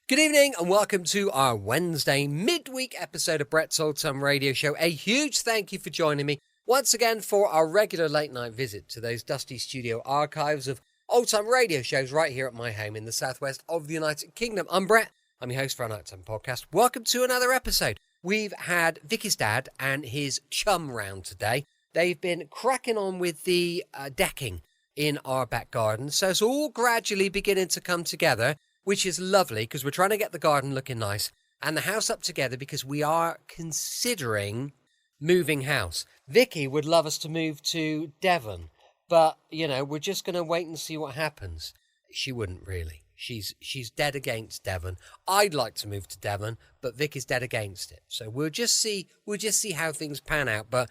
Good evening and welcome to our Wednesday midweek episode of Brett's Old Time Radio Show. A huge thank you for joining me once again for our regular late night visit to those dusty studio archives of old time radio shows right here at my home in the southwest of the United Kingdom. I'm Brett. I'm your host for our Nighttime Podcast. Welcome to another episode. We've had Vicky's dad and his chum round today. They've been cracking on with the decking in our back garden. So it's all gradually beginning to come together, which is lovely because we're trying to get the garden looking nice and the house up together because we are considering moving house. Vicky would love us to move to Devon, but, you know, we're just going to wait and see what happens. She wouldn't really. She's dead against Devon. I'd like to move to Devon, but Vicky's dead against it. So we'll just see how things pan out, but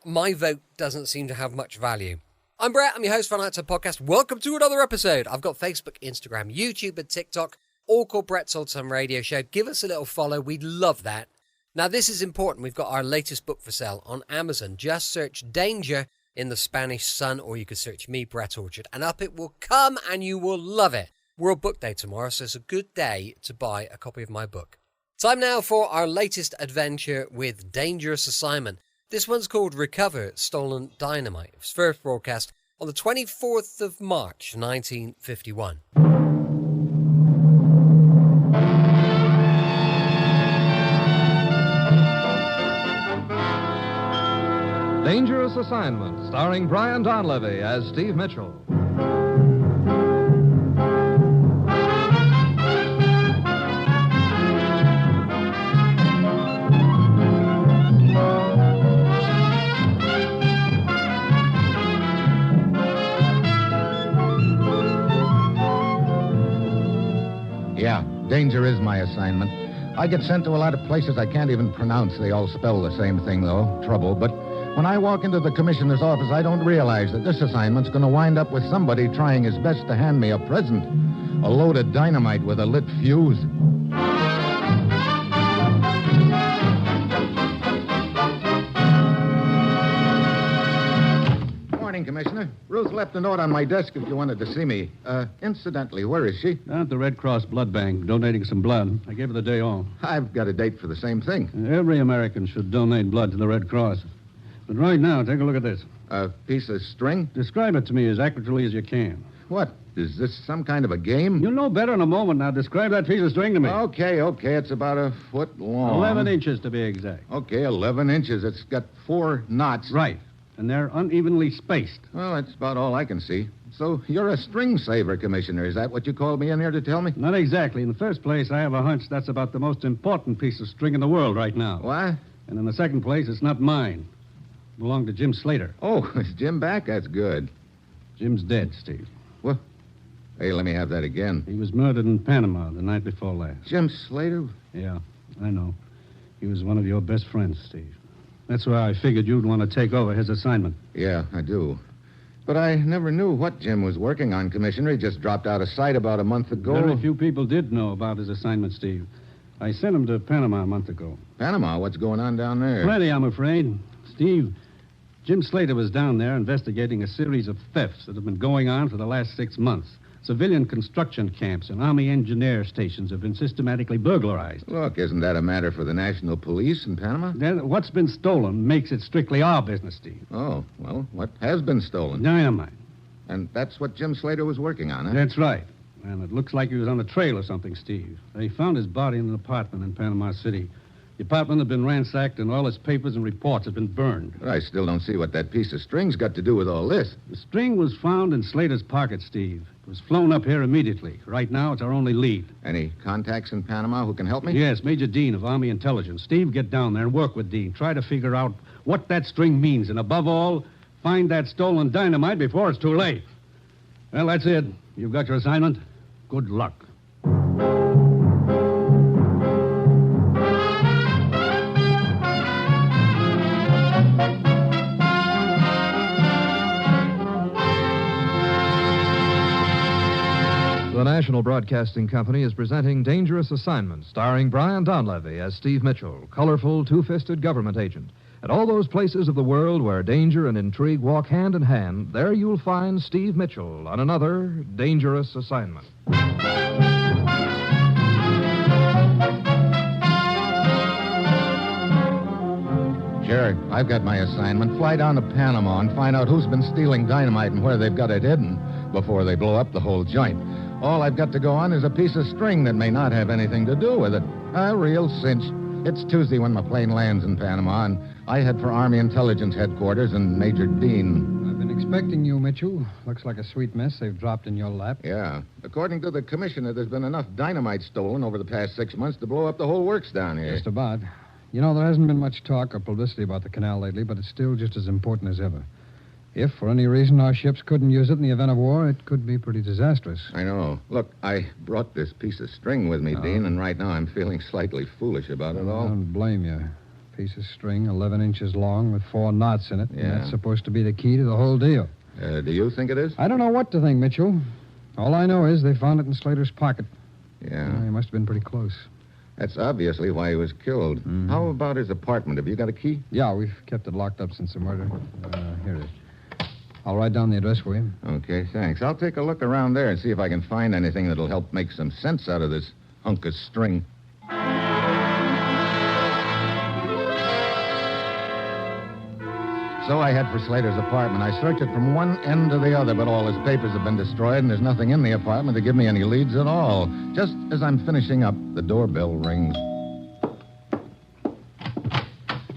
my vote doesn't seem to have much value. I'm Brett, I'm your host for our Nighttime Podcast. Welcome to another episode. I've got Facebook, Instagram, YouTube, and TikTok, all called Brett's Old Time Radio Show. Give us a little follow, we'd love that. Now, this is important. We've got our latest book for sale on Amazon. Just search Danger in the Spanish Sun, or you can search me, Brett Orchard, and up it will come, and you will love it. World Book Day tomorrow, so it's a good day to buy a copy of my book. Time now for our latest adventure with Dangerous Assignment. This one's called Recover Stolen Dynamite. It was first broadcast on the 24th of March, 1951. Dangerous Assignment, starring Brian Donlevy as Steve Mitchell. Danger is my assignment. I get sent to a lot of places I can't even pronounce. They all spell the same thing, though, trouble. But when I walk into the commissioner's office, I don't realize that this assignment's going to wind up with somebody trying his best to hand me a present. A load of dynamite with a lit fuse. Morning, Commissioner. Ruth left a note on my desk if you wanted to see me. Incidentally, where is she? Down at the Red Cross Blood Bank, donating some blood. I gave her the day off. I've got a date for the same thing. Every American should donate blood to the Red Cross. But right now, take a look at this. A piece of string? Describe it to me as accurately as you can. What? Is this some kind of a game? You'll know better in a moment. Now, describe that piece of string to me. Okay. It's about a foot long. 11 inches, to be exact. Okay, 11 inches. It's got 4 knots. Right. And they're unevenly spaced. Well, that's about all I can see. So you're a string saver, Commissioner. Is that what you called me in here to tell me? Not exactly. In the first place, I have a hunch that's about the most important piece of string in the world right now. What? And in the second place, it's not mine. It belonged to Jim Slater. Oh, is Jim back? That's good. Jim's dead, Steve. What? Hey, let me have that again. He was murdered in Panama the night before last. Jim Slater? Yeah, I know. He was one of your best friends, Steve. That's why I figured you'd want to take over his assignment. Yeah, I do. But I never knew what Jim was working on, Commissioner. He just dropped out of sight about a month ago. Very few people did know about his assignment, Steve. I sent him to Panama a month ago. Panama? What's going on down there? Plenty, I'm afraid. Steve, Jim Slater was down there investigating a series of thefts that have been going on for the last 6 months. Civilian construction camps and Army engineer stations have been systematically burglarized. Look, isn't that a matter for the National Police in Panama? Then what's been stolen makes it strictly our business, Steve. Oh, well, what has been stolen? Dynamite. And that's what Jim Slater was working on, huh? That's right. And it looks like he was on the trail or something, Steve. They found his body in an apartment in Panama City. The apartment had been ransacked, and all his papers and reports had been burned. But I still don't see what that piece of string's got to do with all this. The string was found in Slater's pocket, Steve. It was flown up here immediately. Right now, it's our only lead. Any contacts in Panama who can help me? Yes, Major Dean of Army Intelligence. Steve, get down there and work with Dean. Try to figure out what that string means, and above all, find that stolen dynamite before it's too late. Well, that's it. You've got your assignment. Good luck. The National Broadcasting Company is presenting Dangerous Assignment, starring Brian Donlevy as Steve Mitchell, colorful, two-fisted government agent. At all those places of the world where danger and intrigue walk hand in hand, there you'll find Steve Mitchell on another Dangerous Assignment. I've got my assignment. Fly down to Panama and find out who's been stealing dynamite and where they've got it hidden before they blow up the whole joint. All I've got to go on is a piece of string that may not have anything to do with it. A real cinch. It's Tuesday when my plane lands in Panama, and I head for Army Intelligence Headquarters and Major Dean. I've been expecting you, Mitchell. Looks like a sweet mess they've dropped in your lap. Yeah. According to the commissioner, there's been enough dynamite stolen over the past 6 months to blow up the whole works down here. Just about. You know, there hasn't been much talk or publicity about the canal lately, but it's still just as important as ever. If, for any reason, our ships couldn't use it in the event of war, it could be pretty disastrous. I know. Look, I brought this piece of string with me, Dean, and right now I'm feeling slightly foolish about it all. I don't blame you. Piece of string, 11 inches long with 4 knots in it. Yeah. And that's supposed to be the key to the whole deal. Do you think it is? I don't know what to think, Mitchell. All I know is they found it in Slater's pocket. Yeah. He must have been pretty close. That's obviously why he was killed. Mm-hmm. How about his apartment? Have you got a key? Yeah, we've kept it locked up since the murder. Here it is. I'll write down the address for you. Okay, thanks. I'll take a look around there and see if I can find anything that'll help make some sense out of this hunk of string. So I head for Slater's apartment. I search it from one end to the other, but all his papers have been destroyed, and there's nothing in the apartment to give me any leads at all. Just as I'm finishing up, the doorbell rings.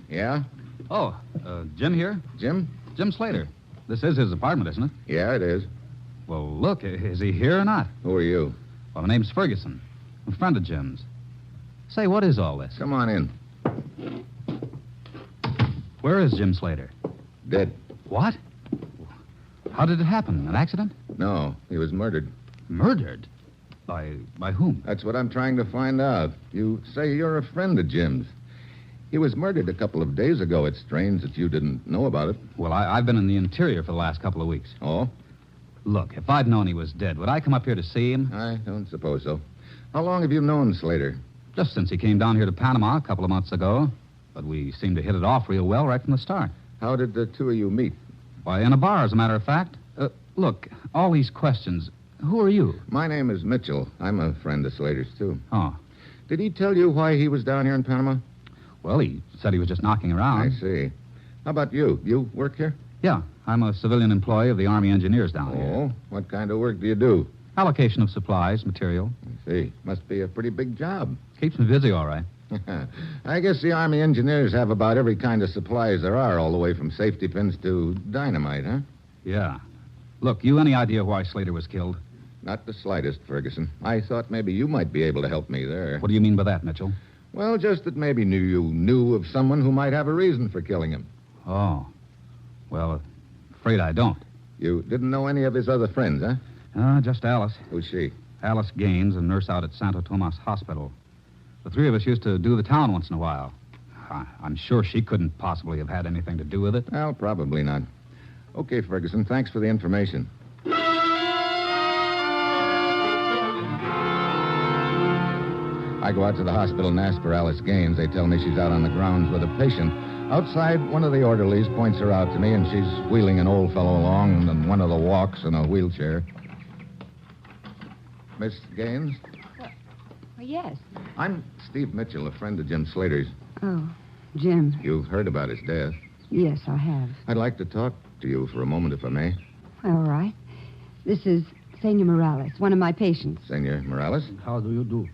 Yeah? Oh, Jim here? Jim? Jim Slater. This is his apartment, isn't it? Yeah, it is. Well, look, is he here or not? Who are you? Well, my name's Ferguson. I'm a friend of Jim's. Say, what is all this? Come on in. Where is Jim Slater? Dead. What? How did it happen? An accident? No, he was murdered. Murdered? By whom? That's what I'm trying to find out. You say you're a friend of Jim's. He was murdered a couple of days ago. It's strange that you didn't know about it. Well, I've been in the interior for the last couple of weeks. Oh? Look, if I'd known he was dead, would I come up here to see him? I don't suppose so. How long have you known Slater? Just since he came down here to Panama a couple of months ago. But we seemed to hit it off real well right from the start. How did the two of you meet? Why, in a bar, as a matter of fact. Look, all these questions. Who are you? My name is Mitchell. I'm a friend of Slater's, too. Oh. Did he tell you why he was down here in Panama? Well, he said he was just knocking around. I see. How about you? You work here? Yeah, I'm a civilian employee of the Army Engineers down here. Oh, what kind of work do you do? Allocation of supplies, material. I see. Must be a pretty big job. Keeps me busy, all right. I guess the Army Engineers have about every kind of supplies there are, all the way from safety pins to dynamite, huh? Yeah. Look, you any idea why Slater was killed? Not the slightest, Ferguson. I thought maybe you might be able to help me there. What do you mean by that, Mitchell? Well, just that maybe you knew of someone who might have a reason for killing him. Oh. Well, afraid I don't. You didn't know any of his other friends, huh? Just Alice. Who's she? Alice Gaines, a nurse out at Santo Tomas Hospital. The three of us used to do the town once in a while. I'm sure she couldn't possibly have had anything to do with it. Well, probably not. Okay, Ferguson, thanks for the information. I go out to the hospital and ask for Alice Gaines. They tell me she's out on the grounds with a patient. Outside, one of the orderlies points her out to me, and she's wheeling an old fellow along and one of the walks in a wheelchair. Miss Gaines? Oh, yes. I'm Steve Mitchell, a friend of Jim Slater's. Oh, Jim. You've heard about his death. Yes, I have. I'd like to talk to you for a moment, if I may. All right. This is Senor Morales, one of my patients. Senor Morales? How do you do?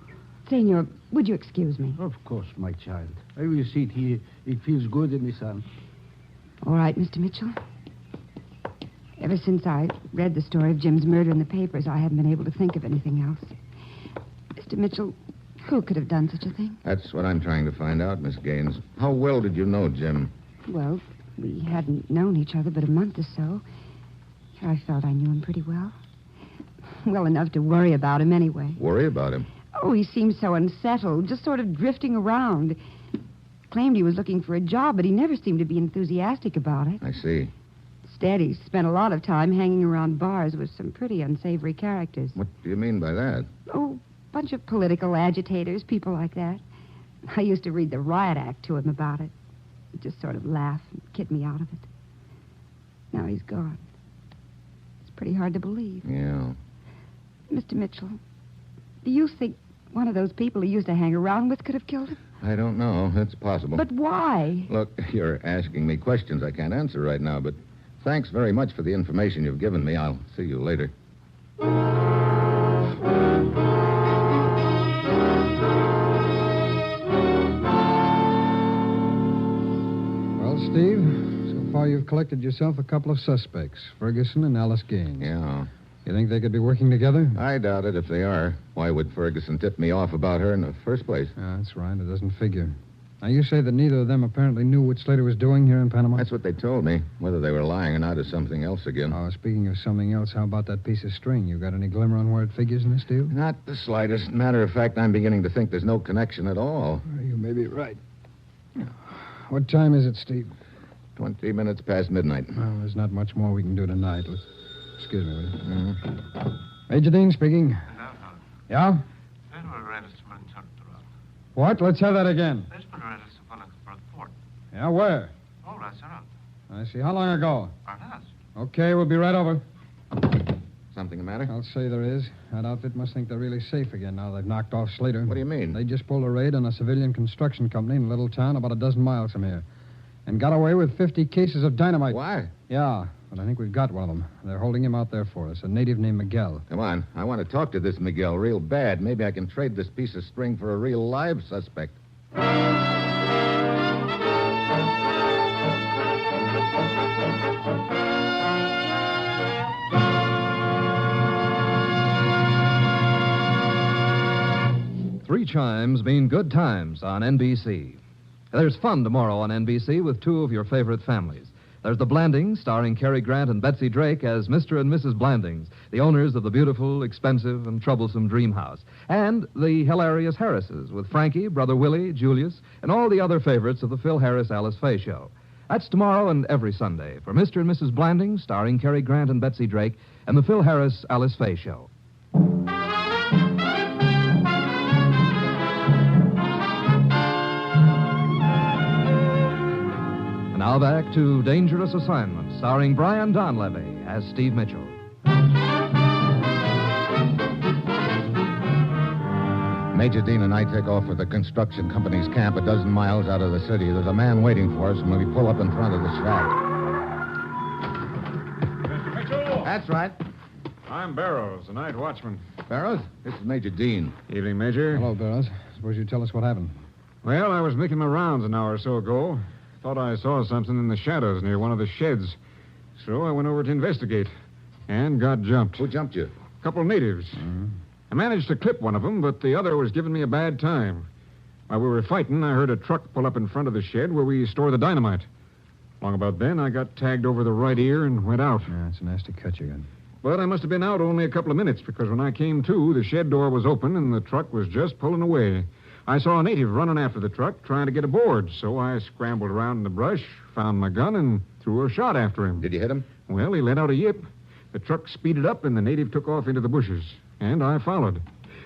Senor, would you excuse me? Of course, my child. I will sit here. It feels good in the sun. All right, Mr. Mitchell. Ever since I read the story of Jim's murder in the papers, I haven't been able to think of anything else. Mr. Mitchell, who could have done such a thing? That's what I'm trying to find out, Miss Gaines. How well did you know Jim? Well, we hadn't known each other but a month or so. I felt I knew him pretty well. Well enough to worry about him anyway. Worry about him? Oh, he seemed so unsettled, just sort of drifting around. Claimed he was looking for a job, but he never seemed to be enthusiastic about it. I see. Instead, he spent a lot of time hanging around bars with some pretty unsavory characters. What do you mean by that? Oh, a bunch of political agitators, people like that. I used to read the riot act to him about it. He'd just sort of laugh and kid me out of it. Now he's gone. It's pretty hard to believe. Yeah. Mr. Mitchell, do you think one of those people he used to hang around with could have killed him? I don't know. It's possible. But why? Look, you're asking me questions I can't answer right now, but thanks very much for the information you've given me. I'll see you later. Well, Steve, so far you've collected yourself a couple of suspects, Ferguson and Alice Gaines. Yeah. You think they could be working together? I doubt it if they are. Why would Ferguson tip me off about her in the first place? Yeah, that's right. It doesn't figure. Now, you say that neither of them apparently knew what Slater was doing here in Panama? That's what they told me. Whether they were lying or not is something else again. Oh, speaking of something else, how about that piece of string? You got any glimmer on where it figures in this deal? Not the slightest. Matter of fact, I'm beginning to think there's no connection at all. You may be right. What time is it, Steve? 20 minutes past midnight. Well, there's not much more we can do tonight. Excuse me, will you? Mm-hmm. Major Dean speaking. Yeah? What? Let's have that again. Yeah, where? I see. How long ago? Okay, we'll be right over. Something the matter? I'll say there is. That outfit must think they're really safe again now they've knocked off Slater. What do you mean? They just pulled a raid on a civilian construction company in a little town about a dozen miles from here. And got away with 50 cases of dynamite. Why? Yeah, but I think we've got one of them. They're holding him out there for us, a native named Miguel. Come on. I want to talk to this Miguel real bad. Maybe I can trade this piece of string for a real live suspect. Three chimes mean good times on NBC. There's fun tomorrow on NBC with two of your favorite families. There's The Blandings, starring Cary Grant and Betsy Drake as Mr. and Mrs. Blandings, the owners of the beautiful, expensive, and troublesome dream house. And The Hilarious Harrises with Frankie, Brother Willie, Julius, and all the other favorites of the Phil Harris-Alice Faye show. That's tomorrow and every Sunday for Mr. and Mrs. Blandings, starring Cary Grant and Betsy Drake, and the Phil Harris-Alice Faye show. Now back to Dangerous Assignment, starring Brian Donlevy as Steve Mitchell. Major Dean and I take off for the construction company's camp a dozen miles out of the city. There's a man waiting for us when we pull up in front of the shack. Mr. Mitchell! That's right. I'm Barrows, the night watchman. Barrows, this is Major Dean. Evening, Major. Hello, Barrows. Suppose you tell us what happened. Well, I was making my rounds an hour or so ago. Thought I saw something in the shadows near one of the sheds. So I went over to investigate and got jumped. Who jumped you? A couple of natives. Mm-hmm. I managed to clip one of them, but the other was giving me a bad time. While we were fighting, I heard a truck pull up in front of the shed where we store the dynamite. Long about then, I got tagged over the right ear and went out. Yeah, it's a nasty cut you got. But I must have been out only a couple of minutes, because when I came to, the shed door was open and the truck was just pulling away. I saw a native running after the truck, trying to get aboard, so I scrambled around in the brush, found my gun, and threw a shot after him. Did you hit him? Well, he let out a yip. The truck speeded up, and the native took off into the bushes, and I followed.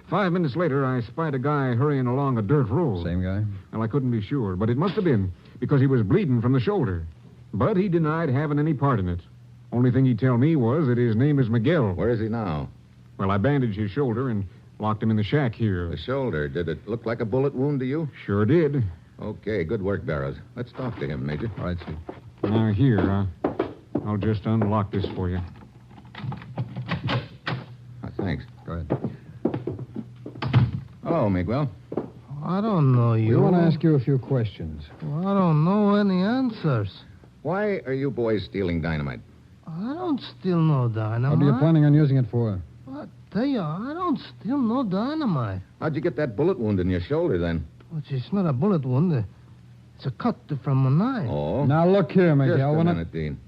5 minutes later, I spied a guy hurrying along a dirt road. Same guy? Well, I couldn't be sure, but it must have been, because he was bleeding from the shoulder. But he denied having any part in it. Only thing he'd tell me was that his name is Miguel. Where is he now? Well, I bandaged his shoulder and locked him in the shack here. The shoulder. Did it look like a bullet wound to you? Sure did. Okay, good work, Barrows. Let's talk to him, Major. All right, Steve. Now, here, I'll just unlock this for you. Thanks. Go ahead. Hello, Miguel. I don't know you. We want to ask you a few questions. Well, I don't know any answers. Why are you boys stealing dynamite? I don't steal no dynamite. What are you planning on using it for? I tell you, I don't steal no dynamite. How'd you get that bullet wound in your shoulder, then? Which is not a bullet wound. It's a cut from a knife. Oh? Now, look here, Just Miguel. a we're not- minute, Dean.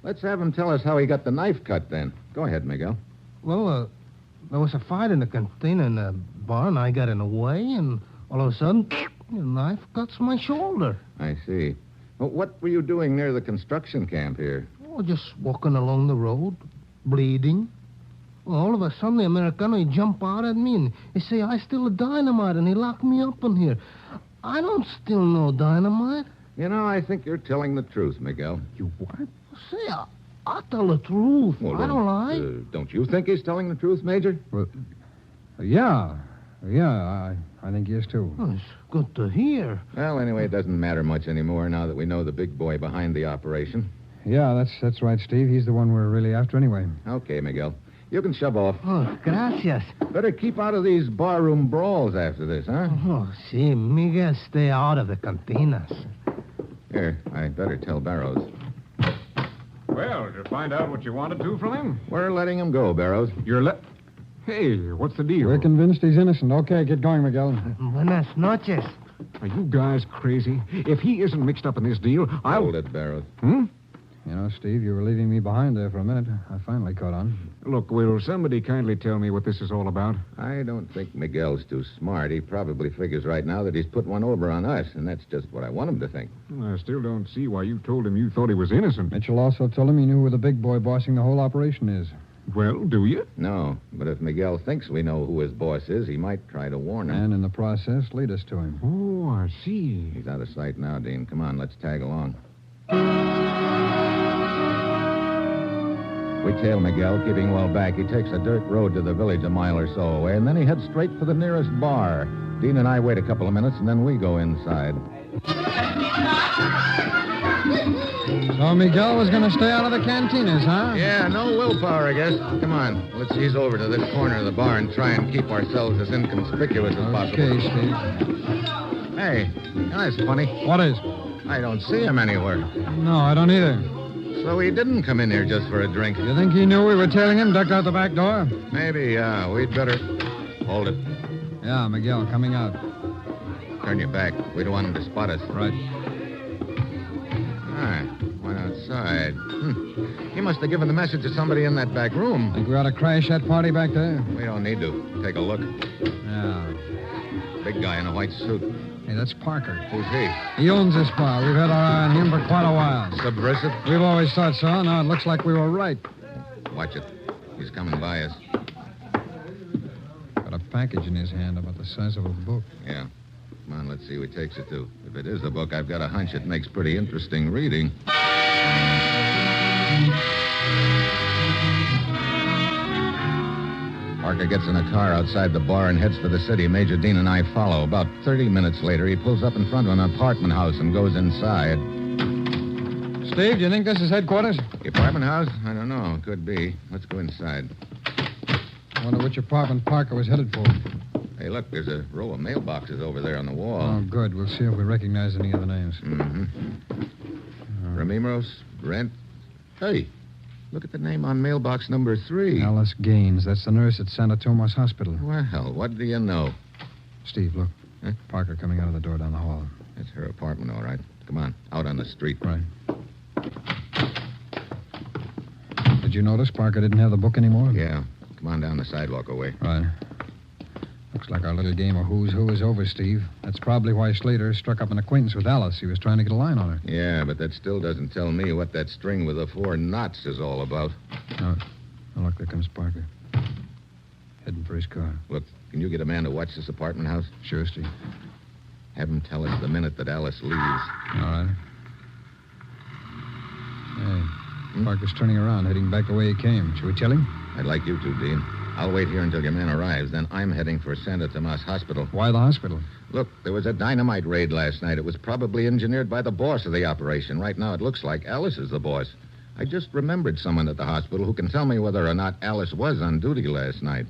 Let's have him tell us how he got the knife cut, then. Go ahead, Miguel. Well, there was a fight in the canteen in the barn. I got in the way, and all of a sudden, the knife cuts my shoulder. I see. Well, what were you doing near the construction camp here? Oh, just walking along the road, bleeding. Well, all of a sudden, the Americano, he jump out at me, and he say, I steal the dynamite, and he locked me up in here. I don't steal no dynamite. You know, I think you're telling the truth, Miguel. You what? Say, I tell the truth. Well, I don't lie. Don't you think he's telling the truth, Major? Well, yeah. Yeah, I think he is, too. Oh, it's good to hear. Well, anyway, it doesn't matter much anymore now that we know the big boy behind the operation. Yeah, that's right, Steve. He's the one we're really after anyway. Okay, Miguel. You can shove off. Oh, gracias. Better keep out of these barroom brawls after this, huh? Oh, si, Miguel, stay out of the cantinas. Here, I better tell Barrows. Well, did you find out what you wanted to from him? We're letting him go, Barrows. Hey, what's the deal? We're convinced he's innocent. Okay, get going, Miguel. Buenas noches. Are you guys crazy? If he isn't mixed up in this deal, I'll... Hold it, Barrows. You know, Steve, you were leaving me behind there for a minute. I finally caught on. Look, will somebody kindly tell me what this is all about? I don't think Miguel's too smart. He probably figures right now that he's put one over on us, and that's just what I want him to think. I still don't see why you told him you thought he was innocent. Mitchell also told him he knew who the big boy bossing the whole operation is. Well, do you? No, but if Miguel thinks we know who his boss is, he might try to warn him. And in the process, lead us to him. Oh, I see. He's out of sight now, Dean. Come on, let's tag along. We tail Miguel, keeping well back. He takes a dirt road to the village a mile or so away, and then he heads straight for the nearest bar. Dean and I wait a couple of minutes, and then we go inside. So Miguel was going to stay out of the cantinas, huh? Yeah, no willpower, I guess. Come on, let's ease over to this corner of the bar and try and keep ourselves as inconspicuous as possible. Okay, Steve. Hey, that's funny. What is? I don't see him anywhere. No, I don't either. So he didn't come in here just for a drink. You think he knew we were tailing him, ducked out the back door? Maybe, we'd better... Hold it. Yeah, Miguel, coming out. Turn your back. We don't want him to spot us. Right. Went outside. He must have given the message to somebody in that back room. Think we ought to crash that party back there? We don't need to. Take a look. Yeah. Big guy in a white suit. Hey, that's Parker. Who's he? He owns this bar. We've had our eye on him for quite a while. Subversive? We've always thought so. Now it looks like we were right. Watch it. He's coming by us. Got a package in his hand about the size of a book. Yeah. Come on, let's see who he takes it to. If it is a book, I've got a hunch it makes pretty interesting reading. Parker gets in a car outside the bar and heads for the city. Major Dean and I follow. About 30 minutes later, he pulls up in front of an apartment house and goes inside. Steve, do you think this is headquarters? The apartment house? I don't know. Could be. Let's go inside. I wonder which apartment Parker was headed for. Hey, look, there's a row of mailboxes over there on the wall. Oh, good. We'll see if we recognize any of the names. Ramiros, Brent. Hey, look at the name on mailbox number 3. Alice Gaines. That's the nurse at Santa Tomas Hospital. Well, what do you know? Steve, look. Huh? Parker coming out of the door down the hall. That's her apartment, all right. Come on, out on the street. Right. Did you notice Parker didn't have the book anymore? Yeah. Come on down the sidewalk away. Right. Looks like our little game of who's who is over, Steve. That's probably why Slater struck up an acquaintance with Alice. He was trying to get a line on her. Yeah, but that still doesn't tell me what that string with the 4 knots is all about. Oh, look, there comes Parker. Heading for his car. Look, can you get a man to watch this apartment house? Sure, Steve. Have him tell us the minute that Alice leaves. All right. Hey, Parker's turning around, heading back the way he came. Should we tell him? I'd like you to, Dean. I'll wait here until your man arrives. Then I'm heading for Santa Tomas Hospital. Why the hospital? Look, there was a dynamite raid last night. It was probably engineered by the boss of the operation. Right now, it looks like Alice is the boss. I just remembered someone at the hospital who can tell me whether or not Alice was on duty last night.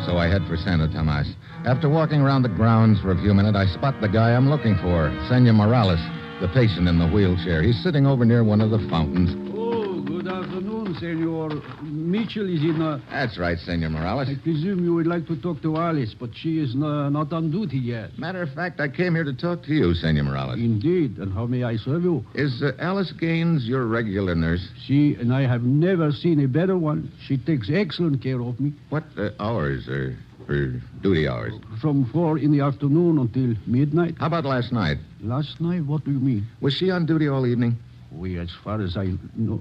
So I head for Santa Tomas. After walking around the grounds for a few minutes, I spot the guy I'm looking for, Senor Morales, the patient in the wheelchair. He's sitting over near one of the fountains. Oh, good afternoon, Senor. Mitchell is in... That's right, Senor Morales. I presume you would like to talk to Alice, but she is not on duty yet. Matter of fact, I came here to talk to you, Senor Morales. Indeed. And how may I serve you? Is Alice Gaines your regular nurse? She and I have never seen a better one. She takes excellent care of me. What hours are her duty hours? From 4 in the afternoon until midnight. How about last night? Last night? What do you mean? Was she on duty all evening? We, as far as I know...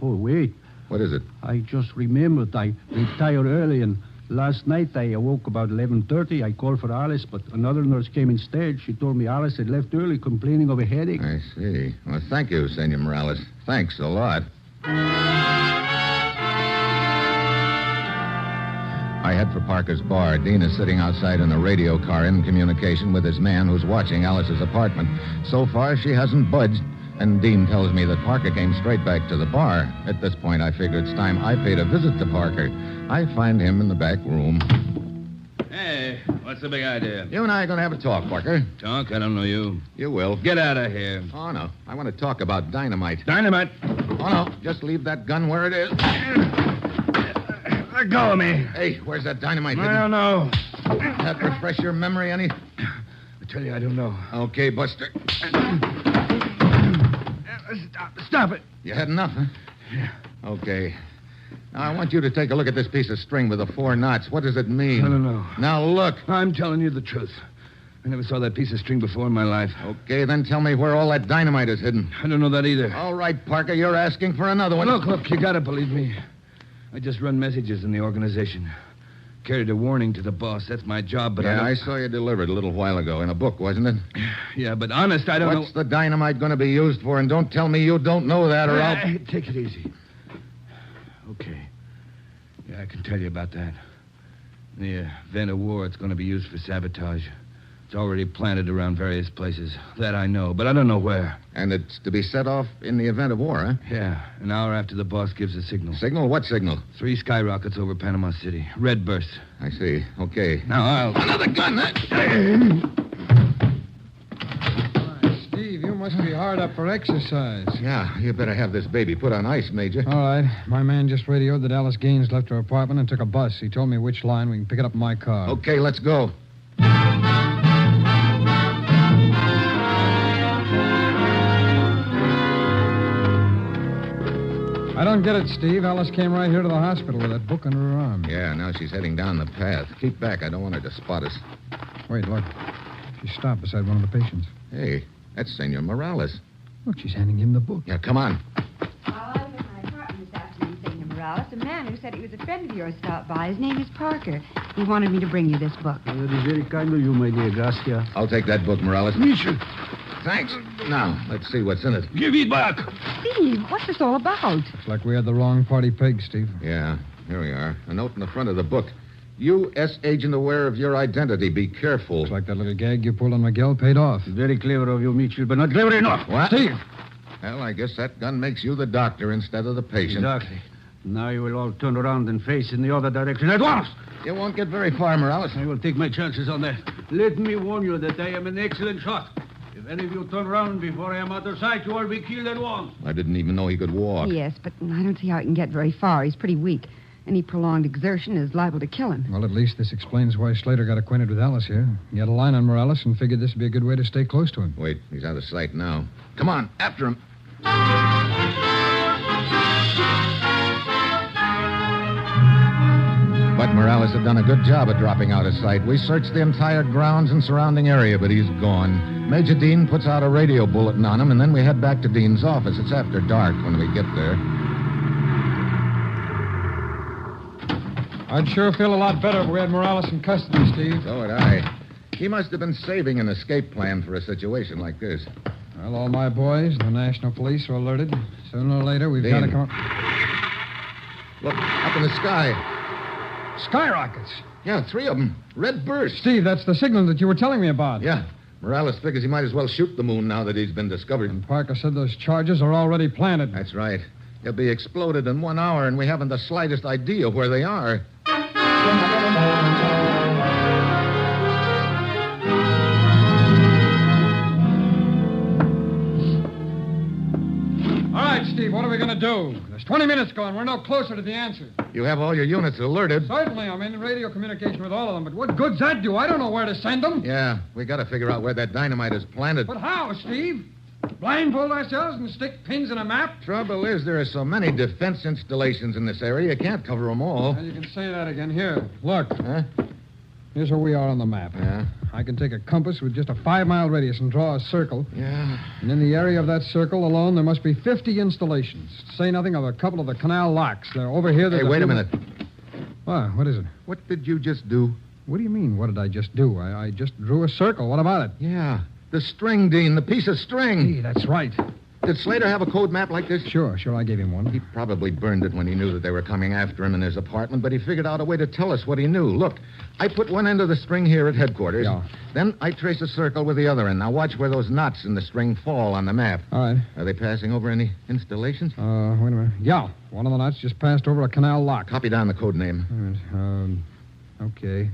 Oh, wait. What is it? I just remembered I retired early, and Last night, I awoke about 11:30. I called for Alice, but another nurse came instead. She told me Alice had left early complaining of a headache. I see. Well, thank you, Senor Morales. Thanks a lot. I head for Parker's bar. Dean is sitting outside in a radio car in communication with his man who's watching Alice's apartment. So far, she hasn't budged, and Dean tells me that Parker came straight back to the bar. At this point, I figure it's time I paid a visit to Parker. I find him in the back room. Hey, what's the big idea? You and I are going to have a talk, Parker. Talk? I don't know you. You will. Get out of here. Oh, no. I want to talk about dynamite. Dynamite? Oh, no. Just leave that gun where it is. Let go of me. Hey, where's that dynamite? I don't know. That refresh your memory any? I tell you, I don't know. Okay, Buster. Stop it. You had enough, huh? Yeah. Okay. Now, I want you to take a look at this piece of string with the 4 knots. What does it mean? I don't know. Now, look. I'm telling you the truth. I never saw that piece of string before in my life. Okay, then tell me where all that dynamite is hidden. I don't know that either. All right, Parker, you're asking for another one. Look, you gotta believe me. I just run messages in the organization. Carried a warning to the boss. That's my job, but I saw you delivered a little while ago in a book, wasn't it? Yeah, but honest, I don't know... What's the dynamite going to be used for? And don't tell me you don't know that, or I'll... Take it easy. Okay. Yeah, I can tell you about that. In the event of war, it's going to be used for sabotage. It's already planted around various places. That I know, but I don't know where. And it's to be set off in the event of war, huh? Yeah, an hour after the boss gives a signal. Signal? What signal? 3 skyrockets over Panama City. Red bursts. I see. Okay. Now, I'll... Another gun, huh? Steve, you must be hard up for exercise. Yeah, you better have this baby put on ice, Major. All right. My man just radioed that Alice Gaines left her apartment and took a bus. He told me which line. We can pick it up in my car. Okay, let's go. I don't get it, Steve. Alice came right here to the hospital with that book under her arm. Yeah, now she's heading down the path. Keep back. I don't want her to spot us. Wait, look. She stopped beside one of the patients. Hey, that's Senor Morales. Look, she's handing him the book. Yeah, come on. I was at my apartment this afternoon, Senor Morales. A man who said he was a friend of yours stopped by. His name is Parker. He wanted me to bring you this book. That is very kind of you, my dear. Gracias. I'll take that book, Morales. Misha, Thanks. Now, let's see what's in it. give it back. Steve, what's this all about? Looks like we had the wrong party pegged, Steve. Yeah, here we are. A note in the front of the book. U.S. agent aware of your identity. Be careful. Looks like that little gag you pulled on Miguel paid off. Very clever of you, Mitchell, but not clever enough. What? Steve! Well, I guess that gun makes you the doctor instead of the patient. Exactly. Now you will all turn around and face in the other direction at once. You won't get very far, Morales. I will take my chances on that. Let me warn you that I am an excellent shot. If any of you turn around before I am out of sight, you will be killed at once. I didn't even know he could walk. Yes, but I don't see how he can get very far. He's pretty weak. Any prolonged exertion is liable to kill him. Well, at least this explains why Slater got acquainted with Alice here. He had a line on Morales and figured this would be a good way to stay close to him. Wait, he's out of sight now. Come on, after him. But Morales had done a good job of dropping out of sight. We searched the entire grounds and surrounding area, but he's gone. Major Dean puts out a radio bulletin on him, and then we head back to Dean's office. It's after dark when we get there. I'd sure feel a lot better if we had Morales in custody, Steve. So would I. He must have been saving an escape plan for a situation like this. Well, all my boys, the National Police, are alerted. Sooner or later, we've got to Dean. come up... Look, up in the sky. Skyrockets! Yeah, 3 of them. Red burst. Steve, that's the signal that you were telling me about. Yeah. Morales figures he might as well shoot the moon now that he's been discovered. And Parker said those charges are already planted. That's right. They'll be exploded in 1 hour, and we haven't the slightest idea where they are. All right, Steve, what are we going to do? There's 20 minutes gone. We're no closer to the answer. You have all your units alerted. Certainly, I'm in radio communication with all of them, but what good's that do? I don't know where to send them. Yeah, we got to figure out where that dynamite is planted. But how, Steve? Blindfold ourselves and stick pins in a map? Trouble is, there are so many defense installations in this area, you can't cover them all. Well, you can say that again. Here, look. Huh? Here's where we are on the map. Yeah? I can take a compass with just a 5-mile radius and draw a circle. Yeah. And in the area of that circle alone, there must be 50 installations. Say nothing of a couple of the canal locks. They're over here. Hey, wait a minute. What is it? What did you just do? What do you mean, what did I just do? I just drew a circle. What about it? Yeah, the string, Dean, the piece of string. Hey, that's right. Did Slater have a code map like this? Sure, I gave him one. He probably burned it when he knew that they were coming after him in his apartment, but he figured out a way to tell us what he knew. Look, I put one end of the string here at headquarters. Yeah. Then I trace a circle with the other end. Now watch where those knots in the string fall on the map. All right. Are they passing over any installations? Wait a minute. Yeah, one of the knots just passed over a canal lock. Copy down the code name. All right. Okay.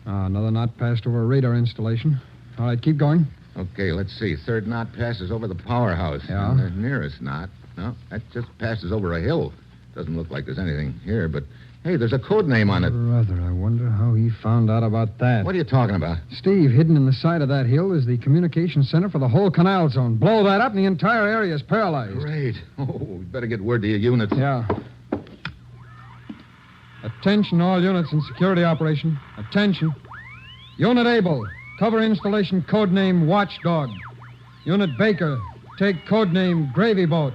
Another knot passed over a radar installation. All right, keep going. Okay, let's see. Third knot passes over the powerhouse. Yeah. And the nearest knot, no, that just passes over a hill. Doesn't look like there's anything here, but, hey, there's a code name on it. Brother, I wonder how he found out about that. What are you talking about? Steve, hidden in the side of that hill is the communication center for the whole canal zone. Blow that up and the entire area is paralyzed. Great. Oh, we better get word to your units. Yeah. Attention, all units in security operation. Attention. Unit Able, cover installation code name Watchdog. Unit Baker, take code name Gravy Boat.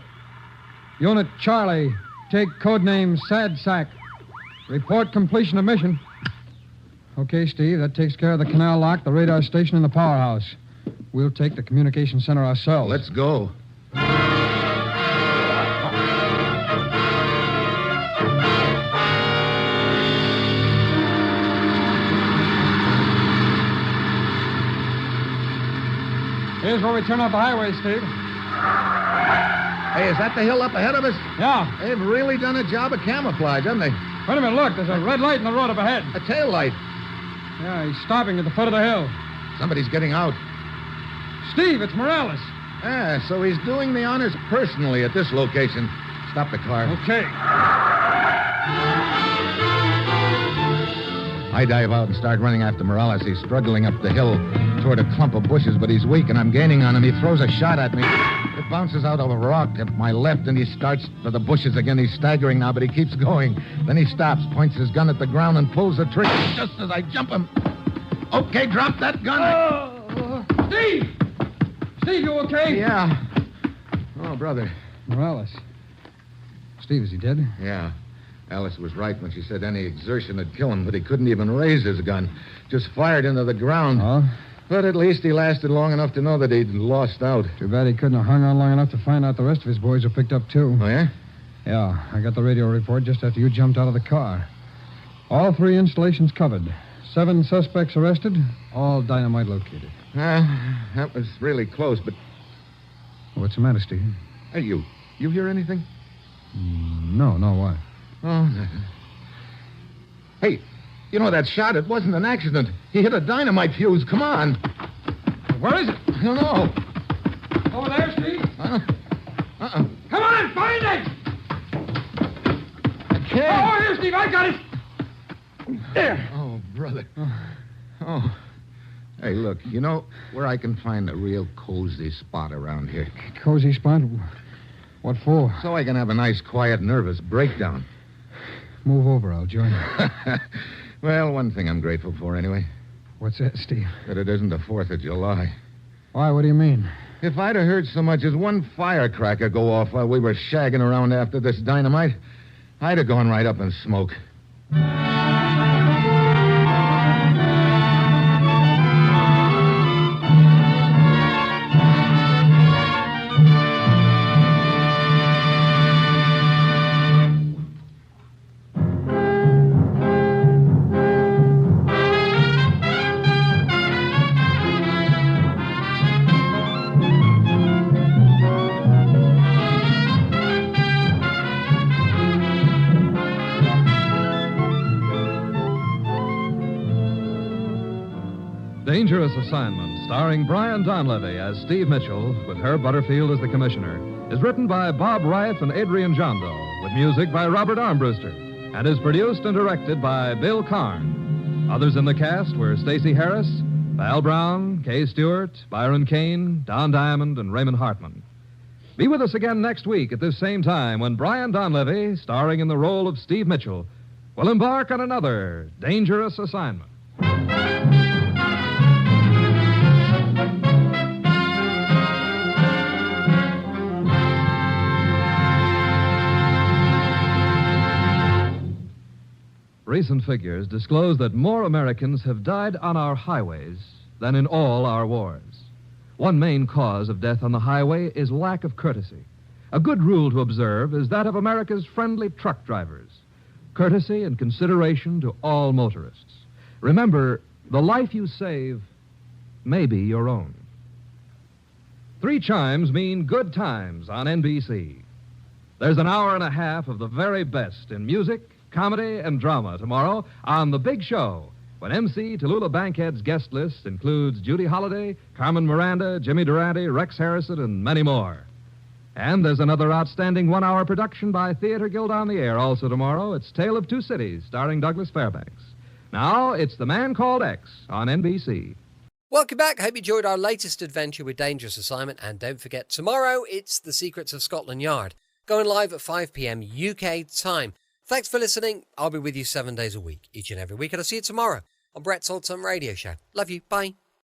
Unit Charlie, take code name Sad Sack. Report completion of mission. Okay, Steve, that takes care of the canal lock, the radar station, and the powerhouse. We'll take the communication center ourselves. Let's go. Here's where we turn off the highway, Steve. Hey, is that the hill up ahead of us? Yeah. They've really done a job of camouflage, haven't they? Wait a minute, look. There's a red light in the road up ahead. A tail light. Yeah, he's stopping at the foot of the hill. Somebody's getting out. Steve, it's Morales. Ah, so he's doing the honors personally at this location. Stop the car. Okay. I dive out and start running after Morales. He's struggling up the hill toward a clump of bushes, but he's weak, and I'm gaining on him. He throws a shot at me. It bounces out of a rock at my left, and he starts for the bushes again. He's staggering now, but he keeps going. Then he stops, points his gun at the ground, and pulls the trigger just as I jump him. Okay, drop that gun. Steve! Steve, you okay? Yeah. Oh, brother. Morales. Steve, is he dead? Yeah. Alice was right when she said any exertion would kill him, but he couldn't even raise his gun. Just fired into the ground. Oh? But at least he lasted long enough to know that he'd lost out. Too bad he couldn't have hung on long enough to find out the rest of his boys were picked up, too. Oh, yeah? Yeah, I got the radio report just after you jumped out of the car. All 3 installations covered. 7 suspects arrested, all dynamite located. That was really close, but... What's the matter, Steve? Hey, you hear anything? No, what? Oh, nothing. Hey, you know that shot? It wasn't an accident. He hit a dynamite fuse. Come on. Where is it? I don't know. Over there, Steve? Come on, find it! I can't. Oh, here, Steve, I got it. There. Oh, brother. Oh. Hey, look, you know where I can find a real cozy spot around here? Cozy spot? What for? So I can have a nice, quiet, nervous breakdown. Move over, I'll join you. Well, one thing I'm grateful for, anyway. What's that, Steve? That it isn't the 4th of July. Why, what do you mean? If I'd have heard so much as one firecracker go off while we were shagging around after this dynamite, I'd have gone right up in smoke. Dangerous Assignment, starring Brian Donlevy as Steve Mitchell, with Herb Butterfield as the commissioner, is written by Bob Reif and Adrian Jondo, with music by Robert Armbruster, and is produced and directed by Bill Karn. Others in the cast were Stacey Harris, Val Brown, Kay Stewart, Byron Kane, Don Diamond, and Raymond Hartman. Be with us again next week at this same time when Brian Donlevy, starring in the role of Steve Mitchell, will embark on another Dangerous Assignment. Recent figures disclose that more Americans have died on our highways than in all our wars. One main cause of death on the highway is lack of courtesy. A good rule to observe is that of America's friendly truck drivers. Courtesy and consideration to all motorists. Remember, the life you save may be your own. 3 chimes mean good times on NBC. There's an hour and a half of the very best in music, comedy, and drama tomorrow on The Big Show, when MC Tallulah Bankhead's guest list includes Judy Holliday, Carmen Miranda, Jimmy Durante, Rex Harrison, and many more. And there's another outstanding 1-hour production by Theater Guild on the Air also tomorrow. It's Tale of Two Cities, starring Douglas Fairbanks. Now, it's The Man Called X on NBC. Welcome back. Hope you enjoyed our latest adventure with Dangerous Assignment. And don't forget, tomorrow it's The Secrets of Scotland Yard, going live at 5 p.m. UK time. Thanks for listening. I'll be with you 7 days a week, each and every week. And I'll see you tomorrow on Brett's Old Time Radio Show. Love you. Bye.